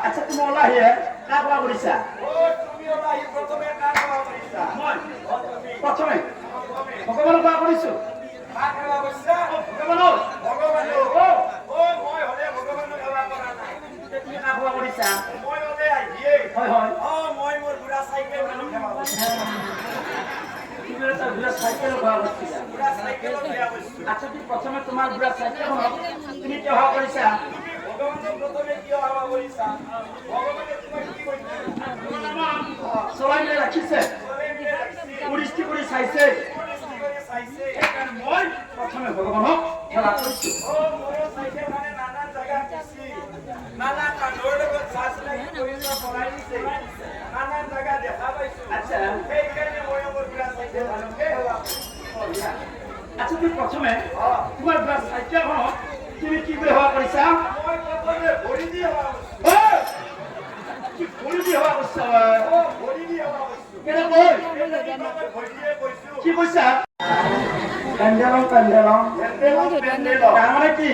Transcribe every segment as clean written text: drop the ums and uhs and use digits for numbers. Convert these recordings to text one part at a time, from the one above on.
আচ্ছা তুমি ওলাহি কাক কোৱা কৰিছা প্ৰথমে ভগৱানক কোৱা কৰিছো আচ্ছা তুমি প্ৰথমে তোমাৰ বুঢ়া চাইকেলখনক তুমি সেৱা কৰিছা চলাই লৈ ৰাখিছে পৰিস্থিতি কৰি চাইছে মই প্ৰথমে ভগৱানক সেৱা কৰিছো আচ্ছা তুমি প্ৰথমে তোমাৰ বুঢ়া চাইকেলখনক তুমি কি কৰি সেৱা কৰিছা কি কৈছা পেণ্ডেলং পেণ্ডেলং তাৰমানে কি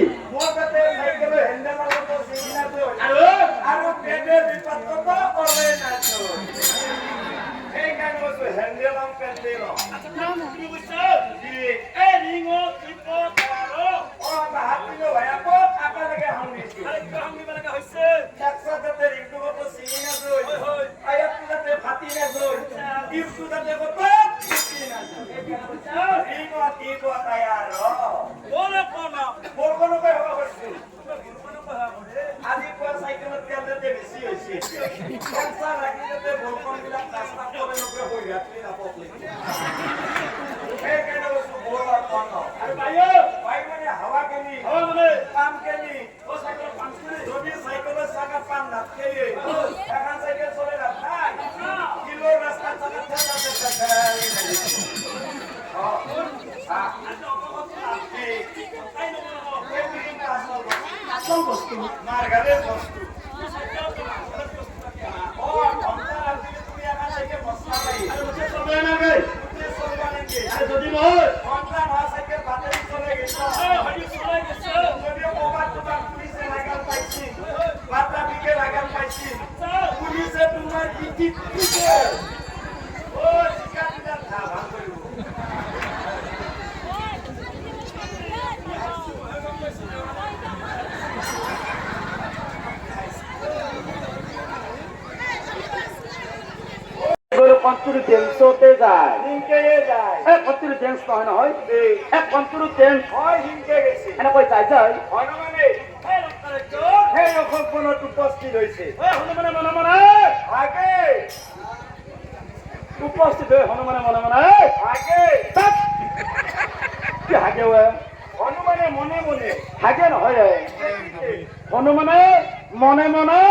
কন্ট্রোল ডেন্সতে যায় হিংকেয়ে যায় কন্ট্রোল ডেন্স নহয় কন্ট্রোল ডেন্স হয় হিংকে গেছে এনেকৈ যায় যায় হনুমানে সেই অসমখনত উপস্থিত হৈছে হনুমানে মনে মনে আগে উপস্থিত হৈ হনুমানে মনে মনে আগে কি হাগে হনুমানে মনে মনে হাগে নহয় হনুমানে মনে মনে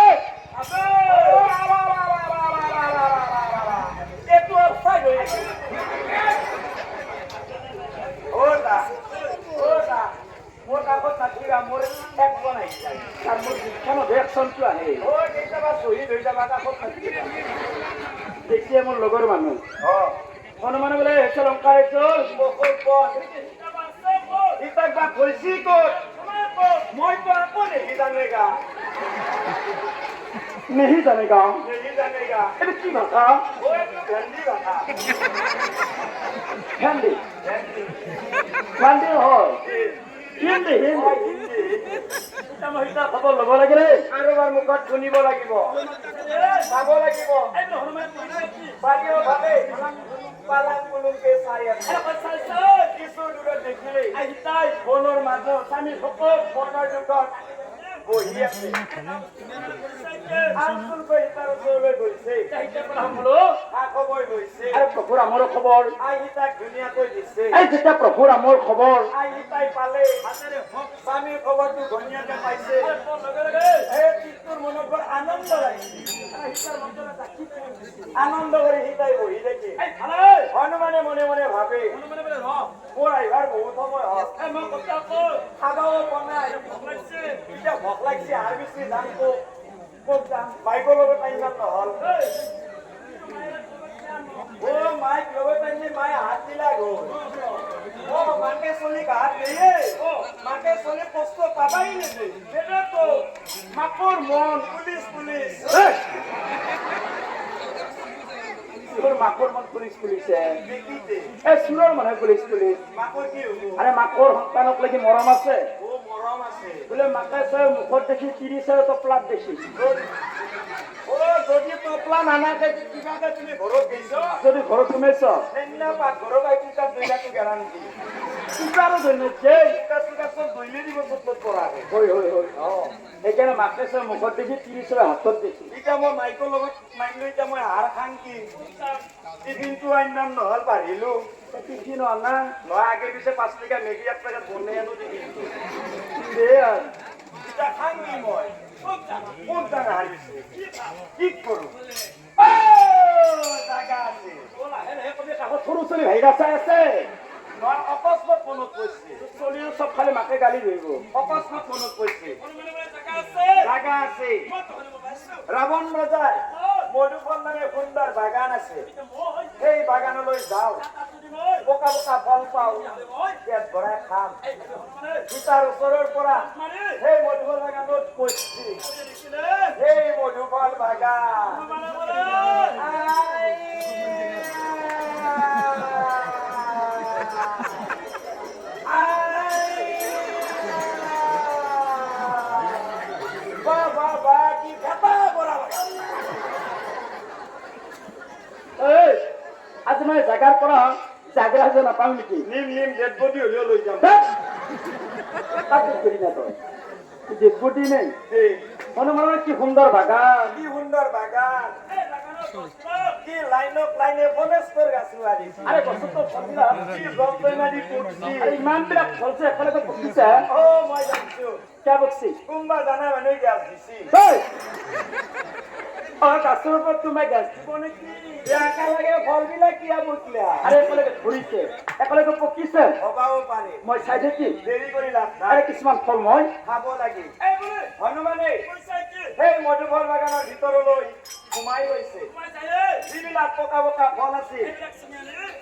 আহি যায় তাৰ মোৰ যিখনত ৰিয়েকশ্যনটো আহে কেতিয়াবা শ্বহীদ হৈ যাবা কাষত থাকি দেখিয়ে মোৰ লগৰ মানুহ হনুমানে বোলে হৈছে লংকাৰ ইতাক বা কৈছি ক'ত মইতো আকৌ নেহি জানেগা নেহি জানে গাঁও নেহি জানেগা এইটো কি ভাষা এইটো ভেন্দি ভাষা ভেন্দি ভেন্দি ভেন্দি হয় হিন্দী হিন্দী এতিয়া মই সিতা খবৰ ল'ব লাগিলে কাৰোবাৰ মুখত শুনিব লাগিব চাব লাগিব পালিও ভাবে পালাং পুলুংকে চাই আছে কিছু দূৰত দেখিলেই তাই বনৰ মাজত স্বামী সকল বনৰ যুগত বহি আছে আনকুলকৈ তাৰ ওচৰলৈ গৈছে খা খবৰ লৈছে আৰু প্ৰভুৰ আমাৰ খবৰ আহি তাক ধুনীয়াকৈ দিছে এই যেতিয়া প্ৰভুৰ আমাৰ খবৰ আহি তাই পালে স্বামীৰ খবৰটো ধুনীয়াকে পাইছে এই চিত্তৰ মনত বৰ আনন্দ লাগিছে আনন্দ কৰি সি তাই বহি দেখি হনুমানে মনে মনে ভাবে মোৰ আহিবাৰ বহুত সময় হ'ল খাবাও বনাই এতিয়া ভোক লাগিছে আৰু বেছি যাম ক'ত যাম বাইকৰ লগত টাইম যাম নহ'ল মাইক লগত টাইমে মায়ে হাত দিলা গ'ল মাকে চলিক হাত দিয়ে মাকে চলি কষ্ট পাবাই নেকি সেটাতো মাকৰ মন পুলিচ পুলিচ তোৰ মাকৰ মন পুলিচ পুলিছে দেখিছে এই চোৰৰ মানুহে পুলিচ পুলিচ মাকৰ কি হ'ব আৰে মাকৰ সন্তানক লাগি মৰম আছে মৰম আছে বোলে মাকে চয় মুখত দেখি তিৰিছে টপলাত দেখি যদি টপলা নানাকে কিবাকে তুমি ঘৰত গৈছ যদি ঘৰত সোমাইছ সেইদিনা পাকঘৰৰ বাইক তাত দৈলাটো গেৰাণ্টি কিবাৰো ধৰিছে চব দৈলে দিব চব পৰা হয় হয় হয় সেইকাৰণে মাকে চয় মুখত দেখি তিৰিছে হাতত দেখি এতিয়া মই মাইকৰ লগত মাইক লৈ এতিয়া মই হাৰ খাং কি টিফিনটো আনিম নহ'ল পাৰিলো টিফিন অনা নহয় আগে পিছে 5 টকা মেগী এক পেকেট বনাই আনো টিফিনটো দে আৰু এতিয়া খাং কি মই ক'ত জাগা হাৰিছে কি কৰোঁ জাগা আছে কাষত সৰু ছোৱালী ভাইৰা চাই আছে নহয় অকস্মাত মনত পৰিছে ছোৱালীও চব খালি মাকে গালি ধৰিব অকস্মাত মনত পৰিছে জাগা আছে ৰাৱণ ৰজাৰ মধুফল নামে সুন্দৰ বাগান আছে সেই বাগানলৈ যাওঁ পকা পকা ফল পাওঁ পেট ভৰাই খাম সীতাৰ ওচৰৰ পৰা সেই মধুফল বাগানত গৈছি সেই মধুফল বাগান আজি মই জাগাৰ পৰা জাগৰা যে নাপাওঁ নেকি নিম নিম ডেড বডি হ'লেও লৈ যাম তাকে করি না তোর যে গুটি নেই মনে মনে কি সুন্দর বাগান কি সুন্দর বাগান কি লাইনক লাইনে বনস্পর গাছু আদি আরে কত তো ফললা কি রংবেনাদি পড়ছি আরে ইমান বিরাট ফলছে এখানে তো পকিছে ও মই জানছো কে বকছি কুম্বা জানা মানে গাছ দিছি এই ও গাছের উপর তুমি গাছ দিব নাকি একা লাগে ফলবিলাক কিয়া বুটলা আরে একেলগে ধরিছে একেলগে পকিছে হবাও পারে মই চাই দেখি দেরি কৰি লাভ নাই আৰে কিছুমান ফল মই খাব লাগে হনুমানে সেই মধুফল বাগানৰ ভিতৰলৈ সোমাই গৈছে যিবিলাক পকা পকা ফল আছে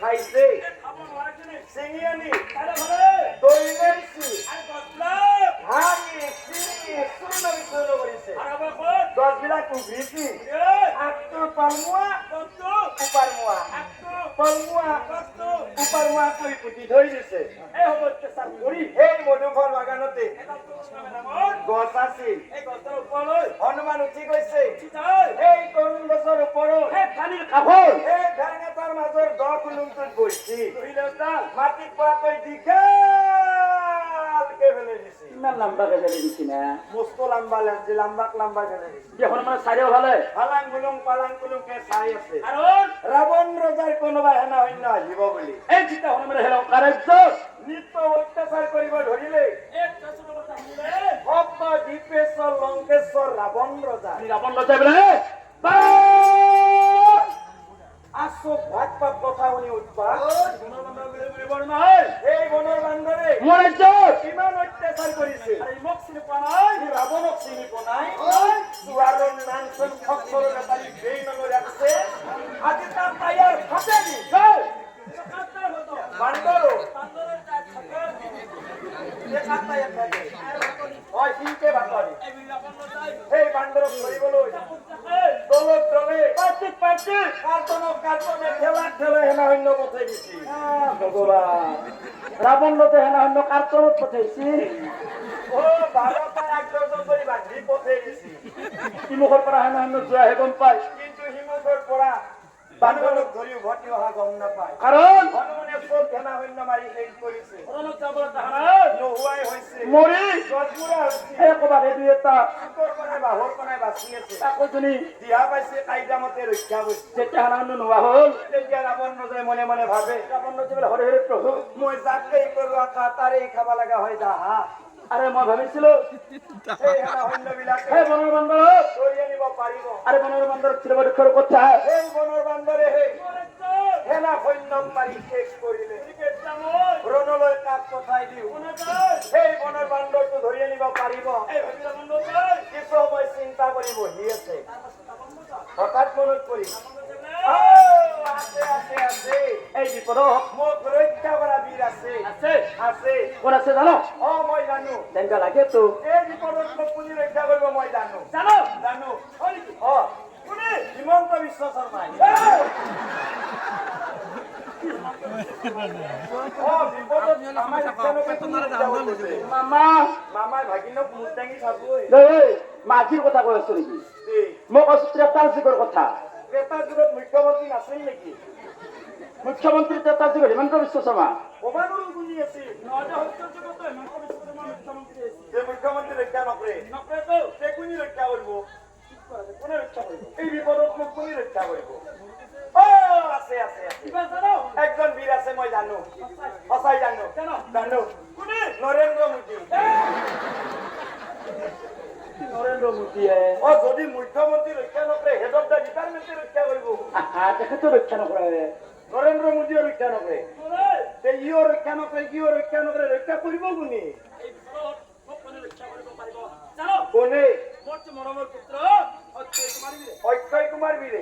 খাইছে চিঙি আনি দৈ লৈছে ভাঙি চিঙি চূৰ্ণ বিচূৰ্ণ কৰিছে গছবিলাক উঘিছি আগটো পালমোৱা উপাৰমোৱা পালমোৱা উপাৰমোৱা কৰি পুতি থৈ দিছে এই হ'ব চাৰ কৰি সেই মধুফল বাগানতে গছ আছিল হনুমান উঠি গৈছে এই তৰুণ গছৰ ওপৰত এই পানীৰ কাষৰ এই ঢাঙাটাৰ মাজৰ দ কুলুমটোত বহিছি মাটিত পৰাকৈ দীঘলকে ফেলে দিছে ইমান লম্বা গেজেলি দিছি না মস্ত লাম্বা লাগছে লাম্বাক লাম্বা ফেলে দিছে এখন মানে চাৰিও ভালে পালাং কুলুংকে চাই আছে আৰু ৰাৱণ ৰজাৰ কোনোবা সেনা সৈন্য আহিব বুলি এই চিন্তা হলে মানে হেলং কাৰ্য নিত্য অত্যাচাৰ কৰিব ধৰিলে ভক্ত দীপেশ্বৰ লংকেশ্বৰ ৰাৱণ ৰজা ৰাৱণ লজাই বোলে আচোক ভাত পাত কথা শুনি উৎপাত নহয় এই বনৰ বান্দৰে মোৰ ৰাজ্যত কিমান অত্যাচাৰ কৰিছে মোক চিনি পোৱা নাই সি শাসনক চিনি পোনাই চুয়াৰৰ নাংচন খকসৰৰ নেতাৰী বেই নগৰ ৰাখছে আজি তাৰ তাইয়াৰ ফাটে নি বান্দৰো হয় সিংকে বাতৰি সেই বান্দৰক ধৰিবলৈ দলত দলে কাৰ্টনে ঠেলা হেনা শূন্য পঠাই দিছি ভগৱান ৰাৱণ লতে হেনা অন্য কাৰ্টনত পঠাইছি ও বাৰটাই 8-10জন কৰি বান্ধি পঠাই দিছি সিমুখৰ পৰা হেনা অন্য যোৱাহে গম পায় কিন্তু হিমুখৰ পৰা বান্দৰক ধৰি উভতি অহা গম নাপায় কাৰণ হনুমানে চব হেনা শূন্য মাৰি শেষ কৰিছে নোহোৱাই হৈছে মৰি গছবোৰা হৈছে এই ক'বাত দুই এটা চুকৰ কণাই বাঁহৰ কণাই বাচি আছে আকৌ যদি দিহা পাইছে কাইদা মতে ৰক্ষা কৰিছে যেতিয়া হেনা অন্য নোহোৱা হ'ল তেতিয়া ৰাৱণ ৰজাই মনে মনে ভাবে ৰাৱণ লতে বোলে হৰে হৰে প্ৰভু মই যাকে কৰো আকা তাৰেই খাব লগা হয় দাহা আৰে মই ভাবিছিলো সেই হেনা শূন্যবিলাকে সেই বনৰ বান্দৰ ধৰি আনিব পাৰিব আৰে বনৰ বান্দৰ চিৰব দুখৰ কথা সেই বনৰ বান্দৰে সেই সেনা সৈন্যক মাৰি শেষ কৰিলে ৰণলৈ কাক পঠাই দিওঁ সেই বনৰ বান্দৰটো ধৰি আনিব পাৰিব কিছু সময় চিন্তা কৰি বহি আছে হঠাৎ মনত পৰি আছে আছে আছে এই বিপদক মোক ৰক্ষা কৰা বীৰ আছে আছে আছে কোন আছে জানো মই জানো তেনেকা লাগেতো এই বিপদত মোক কোনে ৰক্ষা কৰিব মই জানো জানো জানো কোনে হিমন্ত বিশ্ব শৰ্মাই বিপদত মামাই ৰক্ষা কোনে ৰক্ষা কৰিব মামা মামাই ভাগিনক মুখ দাঙি চাবই এই মাঝিৰ কথা কৈ আছো নেকি মই কৈছো ত্ৰেতাৰ যুগৰ কথা ক্ৰেতাৰ যুগত মুখ্যমন্ত্ৰী নাছিল নেকি মুখ্যমন্ত্ৰী ত্ৰেতাৰ যুগত হিমন্ত বিশ্ব শৰ্মা সমানৰো গুণী আছিল মুখ্যমন্ত্ৰী ৰক্ষা নকৰে কোনে ৰক্ষা কৰিব কোনে ৰক্ষা কৰিব এই বিপদত মোক কোনে ৰক্ষা কৰিব আছে আছে আছে একজন বীৰ আছে মই জানো সঁচাই জানো জানো কোনে নৰেন্দ্ৰ মোদী নৰেন্দ্ৰ মোদীয়ে যদি মুখ্যমন্ত্ৰী ৰক্ষা নকৰে হেড অফ দ্য ডিপাৰ্টমেণ্টে ৰক্ষা কৰিব তেখেতো ৰক্ষা নকৰে নৰেন্দ্ৰ মোদীয়ে ৰক্ষা নকৰে ইও ৰক্ষা নকৰে ৰক্ষা কৰিব কোনে কোনে অক্ষয় কুমাৰ বীৰে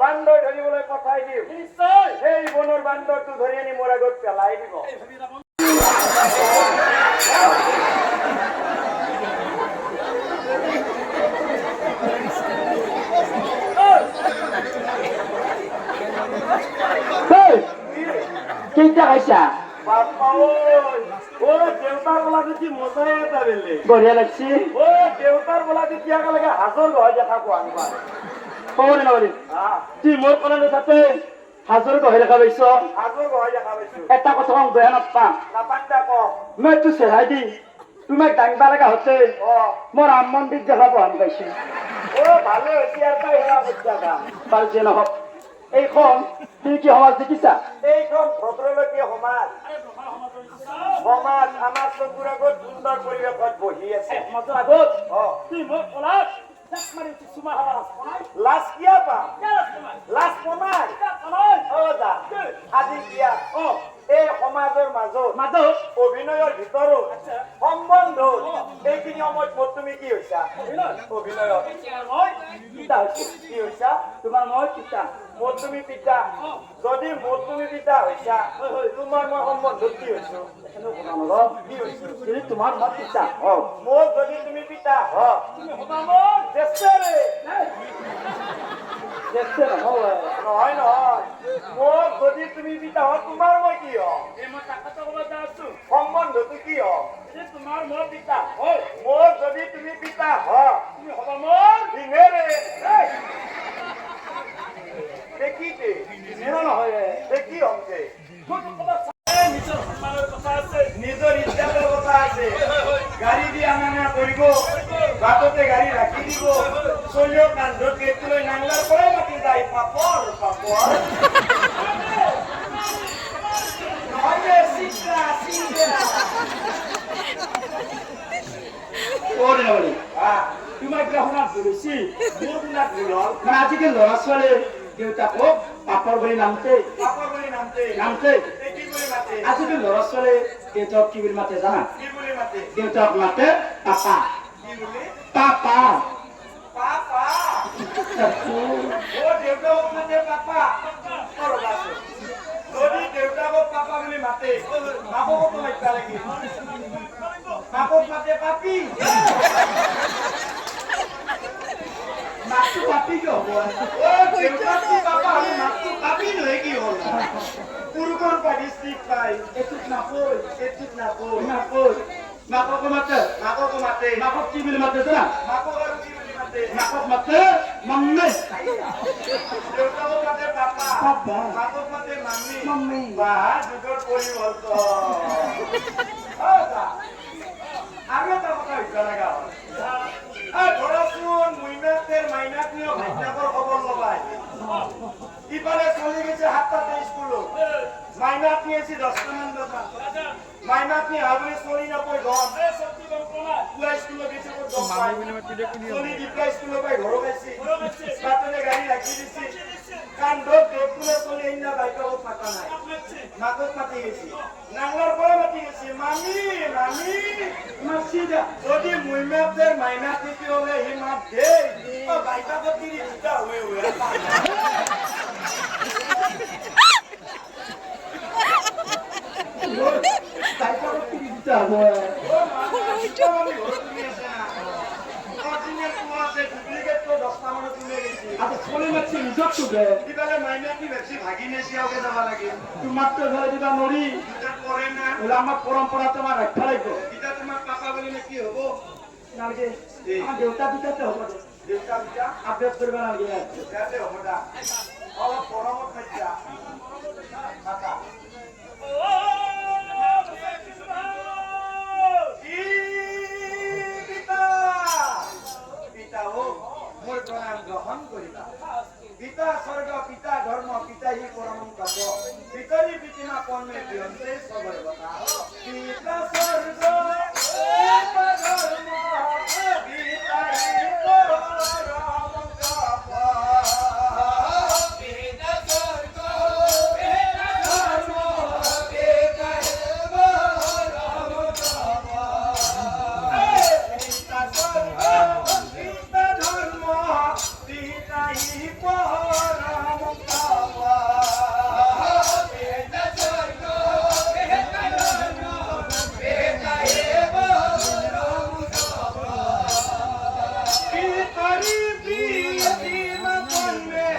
বান্দৰ ধৰিবলৈ পঠাই দিওঁ সেই বনৰ বান্দৰটো ধৰি আনি মোৰ আগত পেলাই দিব কেইটা খাইছা দেউতাৰ বোলাটো কি মজাই এটা বেলেগ বঢ়িয়া লাগছি দেউতাৰ বোলাটো কি একেলগে হাজৰ নহয় দেখা পোৱা নাপায় খবৰে নকৰি তুই মোৰ কলে তাতে হাজৰ গঢ়ি দেখা পাইছ হাজৰ নহয় দেখা পাইছো এটা কথা কম বেয়া নাপা নাপান্দা ক মই তোৰ চেহাই দি তোমাক দাঙবা লগা হতে মোৰ ৰাম মন্দিৰ দেখা পোৱা পাইছো ভালে হৈছে আৰু তাই সেৱা কৰিছা কাম বাৰু যে নহওক এইখন তুমি কি সমাজ দেখিছা এইখন ভদ্ৰলৈকে সমাজ আমাৰ চকুৰ আগত সুন্দৰ পৰিৱেশত বহি আছে মাজৰ আগত তুই মোক কলাত লাজ কিয় পাম লাজ পনাই আজি কিয়া এই সমাজৰ মাজত অভিনয়ৰ ভিতৰত সম্বন্ধ এইখিনি সময়ত মোৰ তুমি কি হৈছা অভিনয়ত কি হৈছা তোমাৰ মই পিতা মোৰ তুমি পিতা যদি মোৰ তুমি পিতা হৈছা তোমাৰ মই সম্বন্ধত কি হৈছো কি হৈছো যদি তোমাৰ মই পিতা মোৰ যদি তুমি পিতা নহয় নহয় মোৰ যদি তুমি পিতা তোমাৰ মই কি সম্বন্ধটো কি তোমাৰ মই পিতা মোৰ যদি তুমি পিতা তুমি হবা মোৰ ডিঙেৰে দেখিতে নহয় দেখি হমকে নিজৰ ইচ্ছাৰ কথা আছে গাড়ী দি আনা কৰিব বাটতে গাড়ী ৰাখি দিব চলিও কান্ধত গেটটো লৈ নাংলাৰ পৰাই মাতি যায় পাপৰ নহয় চিন্তা তোমাক এতিয়া শুনা ধৰিছি মোৰ শুনাত ভুল হ'ল মানে আজিকালি ল'ৰা ছোৱালীয়ে দেউতাকক পাপৰ বুলি নামতে পাপৰ বুলি নামতে কি বুলি মাতে আজিকালি ল'ৰা ছোৱালীয়ে দেউতাক কি বুলি মাতে জানা কি বুলি মাতে দেউতাক মাতে পাপা কি কি বলি পাপা পাপা চাচু ও দেউতা মাতে পাপা করো বাসো যদি দেউতাকক পাপা বুলি মাতে মাককো তো মাতিবা লাগি মাকক মাতে পাপি মাকটো পাপি কি হ'ব ও দেউতাক কি পাপা আমি মাকটো পাপি নহয় কি হ'ল পুৰুষৰ পাদিষ্টিক পাই এইটোত নাপৈ এতুত নাপো নাপৈ মাককো মাতে মাককো মাতে মাকক কি বুলি মাতে জানা মাকক আৰু কি বুলি মাতে মাকক মাতে মাম্মে দেউতাকক মাতে পাপা পাপা মাকক মাতে মামী মাম্মি বাহ যুগৰ পৰিৱৰ্তন আৰু এটা কথা শিকা লগা হ'ল ধৰাচোন মইনাকদেৰ মাইনাকনিও ভাইনাকৰ খবৰ লবাই ইফালে চলি গেছে 7টাতে স্কুলত মাইনাকনি আছে 10টামান বজাত মাইনাকনি হাবলে চলি নাপাই গম পুৱা স্কুলত গেছে ক'ত গম পাই চলি ডিপ্লাই স্কুলৰ পাই ঘৰ পাইছে বাটনে গাড়ী ৰাখি দিছে কান্দত বেগগুলো চলি আইনা বাইকক মাতা নাই মাকক মাতি গেছি নাংলার পরে মাতি গেছি মামি মামি মাসিদা যদি মুইমাপদের মাইনা দিতে হলে হি মাপ দে ও বাইকা গতি দিতা হয়ে হয়ে তাইকা কি দিতে হবে ও মামি ঘর তুমি আছে না অরিজিনাল তো আছে ডুপ্লিকেট তো 10টা মানে তুলে গেছি আচ্ছা চলে যাচ্ছে রিজর্ট টুবে কিবালে মাইনা কি বেশি ভাগি নেছি আগে যাবা লাগে তোমার তো ধরে দিবা নরি এটা করে না ওলা আমার পরম্পরা তোমার রাখা লাগবে এটা তোমার পাপা বলে না কি হবো নালগে আমার দেউতা দিতে হবে দেউতা বিটা আপডেট করবে নালগে যাতে হবটা অলপ পরামর্শ খাইছা মাতা পিতা ও মোর প্রণাম গ্রহণ করিবা পিতা স্বর্গ পিতা ধর্ম পিতা হি পরম তপ পিতরি পিতিমা কর্মে বিয়ন্তে সর্বতা পিতা স্বর্গ পিতা ধর্ম পিতা হি পরম তপ পিতা স্বর্গ পিতা ধর্ম পিতা হি পরম তপ পিতা স্বর্গ পিতা ধর্ম পিতা হি পরম তপ পিতা স্বর্গ পিতা ধর্ম পিতা হি পরম তপ পিতরি পিতিমা কর্মে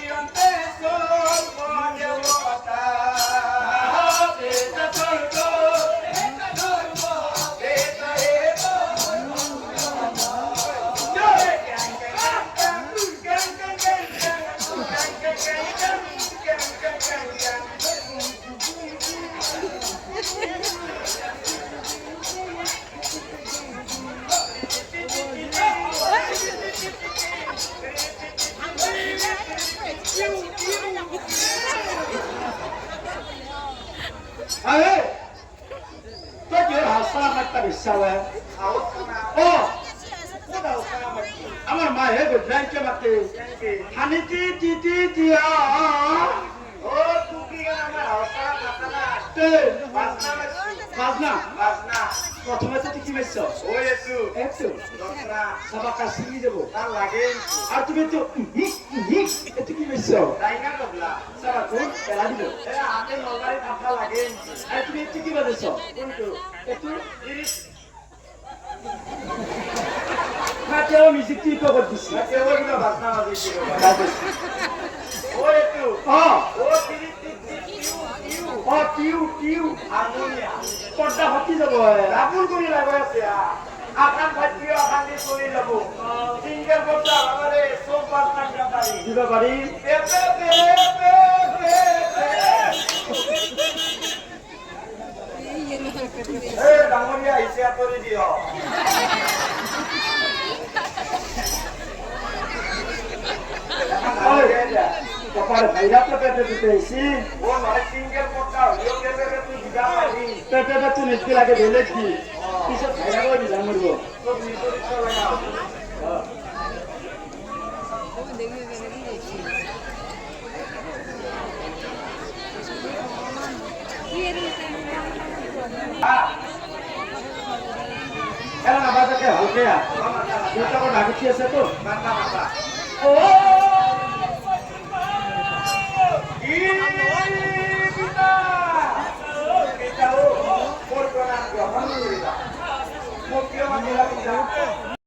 বিয়ন্তে সর্বদেবতা পিতা স্বর্গ পিতা ধর্ম পিতা হি আরে তো কি হাসা মারতা বিশালে ও আমার মা হে গুডনাইটকে মাতে হানিতি তিতি দিয়া ও তুকি আমার হাসা মাতানা তে বাজনা বাজনা বাজনা প্রথমে তো কি মেছ ওই একটু একটু দশরা সবাকা সিলি যাব তার লাগে আর তুমি তো এত কি মেছ ডাইনা ডবলা সারা কোন এলা দিব এ হাতে নলবারি কাপড়া লাগে আর তুমি এত কি বাজেছ কোনটো একটু তিরিশ না কেউ মিউজিক কি কবর দিছি কেউ কিবা বাজনা বাজিছিল ও একটু ও ও তিরিশ ও টিউ হারমোনিয়া পর্দা হতি যাব ডাবুল করে লাগাই আছে আখান ভাজিও আখান দিয়ে চলে যাব সিঙ্গেল বলতে আমারে সব বাজনা গাড়ি দিবা পারি ডাঙৰীয়া আহিছে কৰি দিয় কপাল ভাইরা তো পেটে দিতে আইছি ও নয় সিঙ্গেল পট্টা হইও কেবে তুই দিবা পাবি পেটে তো নিতে লাগে বেলে কি পিছত ভাইরা করে দিলাম মরব তো নিতরি চলে না খেলা না বাজে ভালকে দেউতাকৰ ডাকতি আছে তো মোৰ প্ৰণাম গ্ৰহণ কৰিবা মোক কিয় মাতিলা পিতা